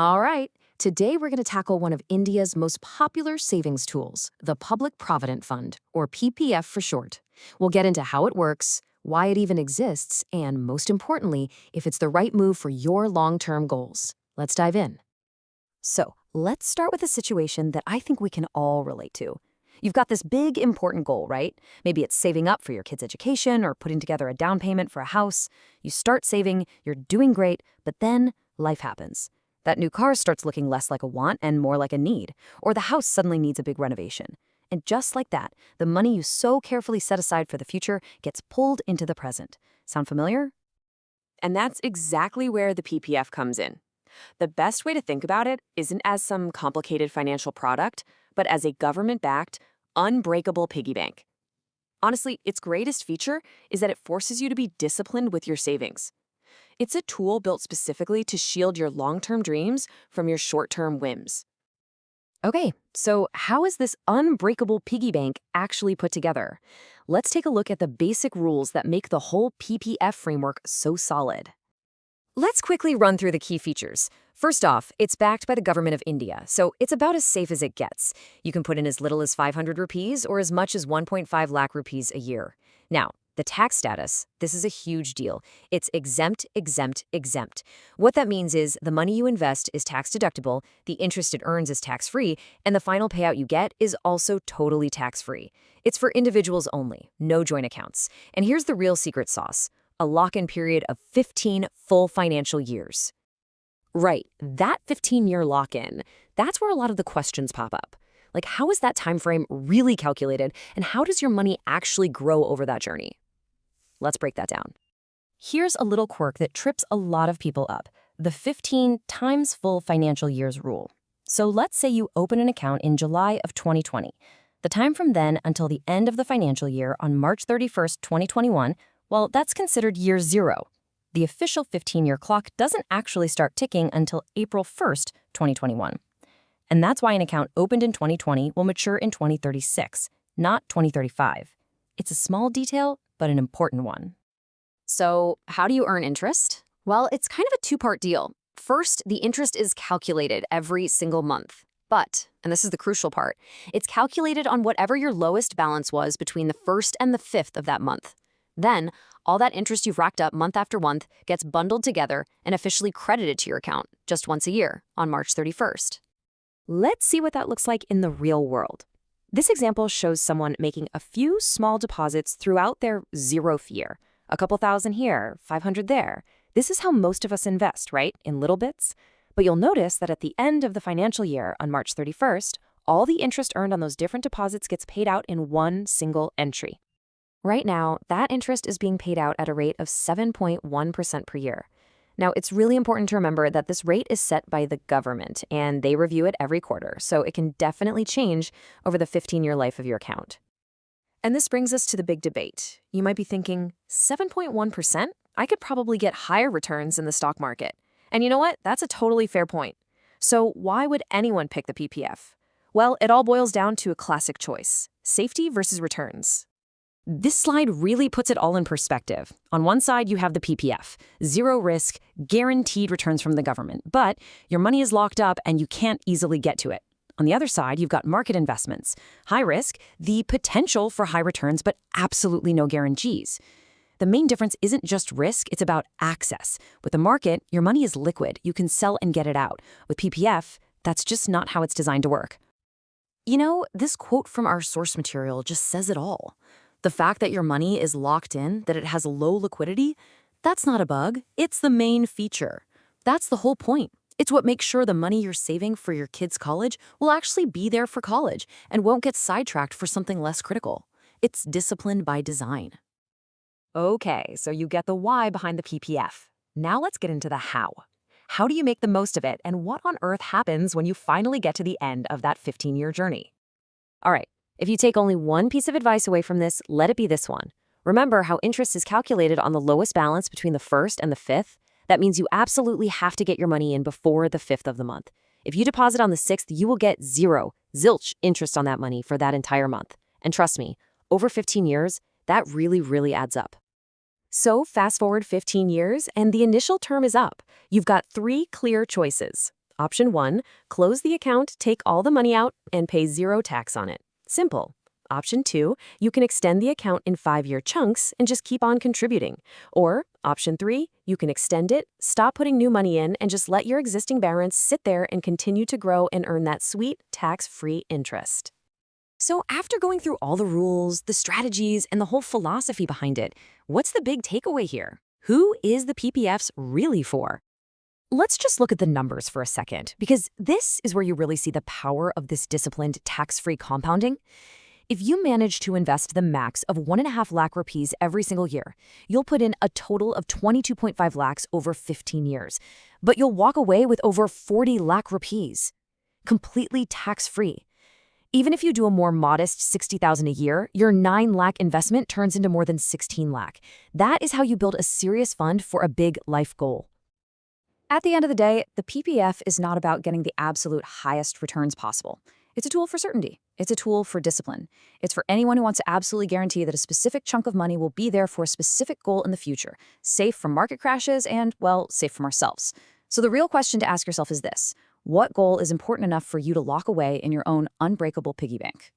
All right, today we're going to tackle one of India's most popular savings tools, the Public Provident Fund, or PPF for short. We'll get into how it works, why it even exists, and most importantly, if it's the right move for your long-term goals. Let's dive in. So, let's start with a situation that I think we can all relate to. You've got this big, important goal, right? Maybe it's saving up for your kid's education or putting together a down payment for a house. You start saving, you're doing great, but then life happens. That new car starts looking less like a want and more like a need, or the house suddenly needs a big renovation. And just like that, the money you so carefully set aside for the future gets pulled into the present. Sound familiar? And that's exactly where the PPF comes in. The best way to think about it isn't as some complicated financial product, but as a government-backed, unbreakable piggy bank. Honestly, its greatest feature is that it forces you to be disciplined with your savings. It's a tool built specifically to shield your long-term dreams from your short-term whims. Okay, so how is this unbreakable piggy bank actually put together? Let's take a look at the basic rules that make the whole PPF framework so solid. Let's quickly run through the key features. First off, it's backed by the government of India, so it's about as safe as it gets. You can put in as little as 500 rupees or as much as 1.5 lakh rupees a year. Now, the tax status, this is a huge deal. It's exempt, exempt, exempt. What that means is the money you invest is tax deductible, the interest it earns is tax-free, and the final payout you get is also totally tax-free. It's for individuals only, no joint accounts. And here's the real secret sauce: a lock-in period of 15 full financial years. Right, that 15-year lock-in, that's where a lot of the questions pop up. Like, how is that time frame really calculated, and how does your money actually grow over that journey? Let's break that down. Here's a little quirk that trips a lot of people up: the 15 times full financial years rule. So let's say you open an account in July of 2020. The time from then until the end of the financial year on March 31st, 2021, well, that's considered year zero. The official 15-year clock doesn't actually start ticking until April 1st, 2021. And that's why an account opened in 2020 will mature in 2036, not 2035. It's a small detail, but an important one. So, how do you earn interest? Well, it's kind of a two-part deal. First, the interest is calculated every single month. But, and this is the crucial part, it's calculated on whatever your lowest balance was between the 1st and the 5th of that month. Then, all that interest you've racked up month after month gets bundled together and officially credited to your account just once a year on March 31st. Let's see what that looks like in the real world. This example shows someone making a few small deposits throughout their 0th year. A couple thousand here, 500 there. This is how most of us invest, right? In little bits. But you'll notice that at the end of the financial year on March 31st, all the interest earned on those different deposits gets paid out in one single entry. Right now, that interest is being paid out at a rate of 7.1% per year. Now, it's really important to remember that this rate is set by the government, and they review it every quarter, so it can definitely change over the 15-year life of your account. And this brings us to the big debate. You might be thinking, 7.1%? I could probably get higher returns in the stock market. And you know what? That's a totally fair point. So why would anyone pick the PPF? Well, it all boils down to a classic choice: safety versus returns. This slide really puts it all in perspective. On one side, you have the PPF, zero risk, guaranteed returns from the government, but your money is locked up and you can't easily get to it. On the other side, you've got market investments, high risk, the potential for high returns, but absolutely no guarantees. The main difference isn't just risk, it's about access. With the market, your money is liquid. You can sell and get it out. With PPF, that's just not how it's designed to work. You know, this quote from our source material just says it all. The fact that your money is locked in, that it has low liquidity, that's not a bug. It's the main feature. That's the whole point. It's what makes sure the money you're saving for your kids' college will actually be there for college and won't get sidetracked for something less critical. It's disciplined by design. Okay, so you get the why behind the PPF. Now let's get into the how. How do you make the most of it, and what on earth happens when you finally get to the end of that 15-year journey? All right. If you take only one piece of advice away from this, let it be this one. Remember how interest is calculated on the lowest balance between the 1st and the 5th? That means you absolutely have to get your money in before the 5th of the month. If you deposit on the 6th, you will get zero, zilch interest on that money for that entire month. And trust me, over 15 years, that really adds up. So fast forward 15 years and the initial term is up. You've got 3 clear choices: Option 1, close the account, take all the money out, and pay zero tax on it. Simple. Option 2, you can extend the account in 5-year chunks and just keep on contributing. Or option 3, you can extend it, stop putting new money in, and just let your existing balance sit there and continue to grow and earn that sweet, tax-free interest. So after going through all the rules, the strategies, and the whole philosophy behind it, what's the big takeaway here? Who is the PPFs really for? Let's just look at the numbers for a second, because this is where you really see the power of this disciplined tax-free compounding. If you manage to invest the max of 1.5 lakh rupees every single year, you'll put in a total of 22.5 lakhs over 15 years, but you'll walk away with over 40 lakh rupees, completely tax-free. Even if you do a more modest 60,000 a year, your 9 lakh investment turns into more than 16 lakh. That is how you build a serious fund for a big life goal. At the end of the day, the PPF is not about getting the absolute highest returns possible. It's a tool for certainty. It's a tool for discipline. It's for anyone who wants to absolutely guarantee that a specific chunk of money will be there for a specific goal in the future, safe from market crashes and, well, safe from ourselves. So the real question to ask yourself is this: what goal is important enough for you to lock away in your own unbreakable piggy bank?